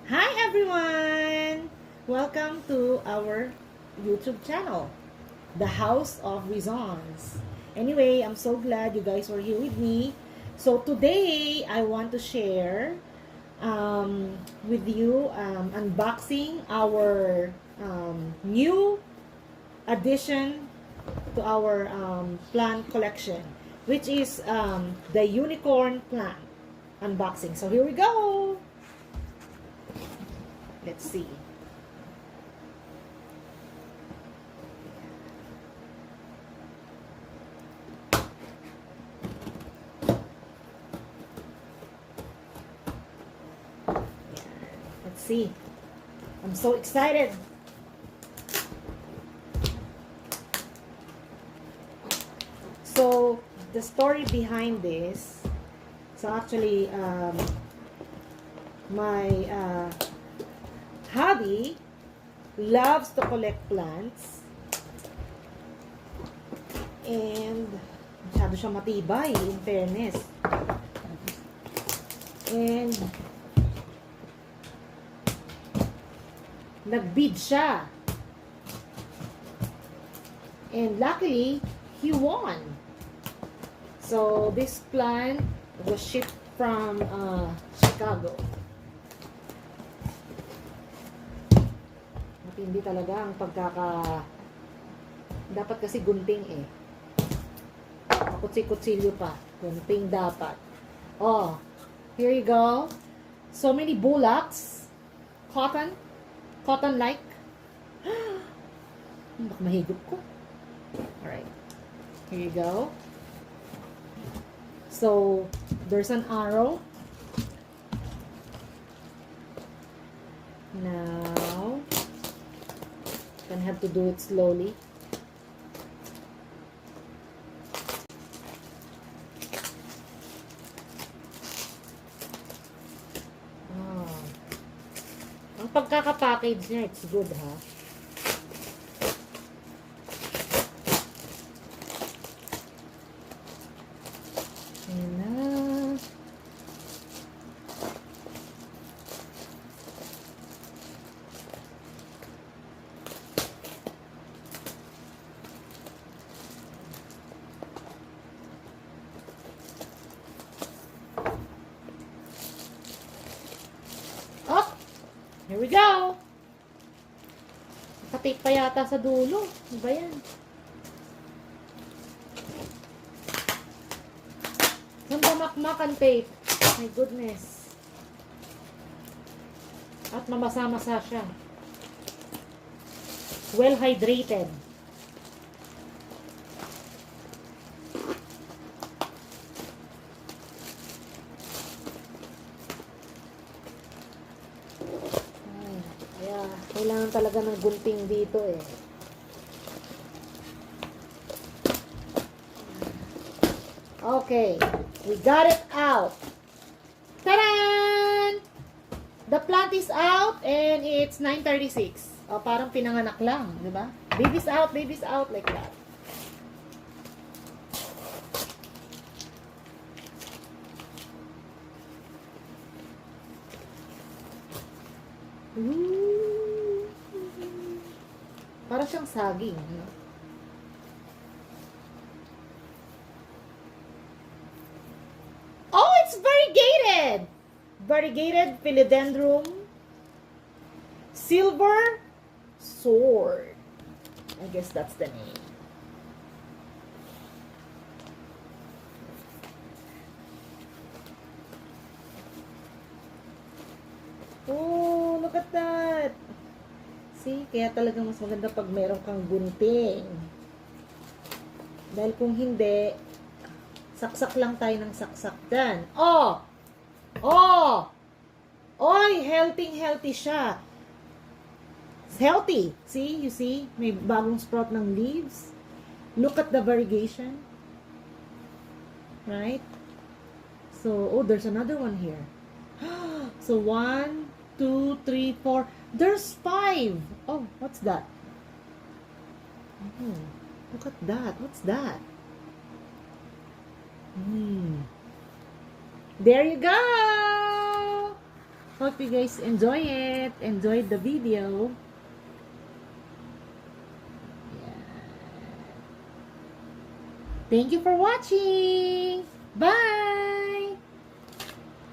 Hi everyone! Welcome to our YouTube channel, The House of Reasons. Anyway, I'm so glad you guys were here with me. So today, I want to share with you unboxing our new addition to our plant collection, which is the unicorn plant unboxing. So here we go! Let's see. Let's see. I'm so excited. So, the story behind this, so actually, my hubby loves to collect plants. And, masyado siya matibay, in fairness. And, nag-bid siya. And luckily, he won. So, this plant was shipped from Chicago. Matindi talaga ang dapat kasi gunting eh. Kutsi-kutsilyo pa. Gunting dapat. Oh, here you go. So many bullocks. Cotton-like. Baka mahigop ko. Alright. Here you go. So, there's an arrow. Now, gonna have to do it slowly. Oh. Ang pagkaka-package niya, it's good, ha? Ayan na. Oh! Here we go! Nakatik pa yata sa dulo. Ano ba yan? Mamakmakan tape. My goodness. At mamasa-masa siya. Well hydrated. Kaya kailangan talaga ng gunting dito eh. Okay. We got it out. Ta-da! The plant is out and it's 9:36. Oh, parang pinanganak lang, di ba? Baby's out like that. Ooh. Parang siyang saging, no? Oh, it's variegated! Variegated philodendron silver sword. I guess that's the name. Oh, look at that. See, kaya talagang mas maganda pag meron kang gunting. Dahil kung hindi, saksak lang tayo ng saksak dan. Oh! Oh! Oy, healthy siya. It's healthy. See, you see? May bagong sprout ng leaves. Look at the variegation. Right? So, oh, there's another one here. So, 1, 2, 3, 4. There's 5. Oh, what's that? Oh, look at that. What's that? There you go! Hope you guys enjoy it. Enjoyed the video. Thank you for watching. Bye!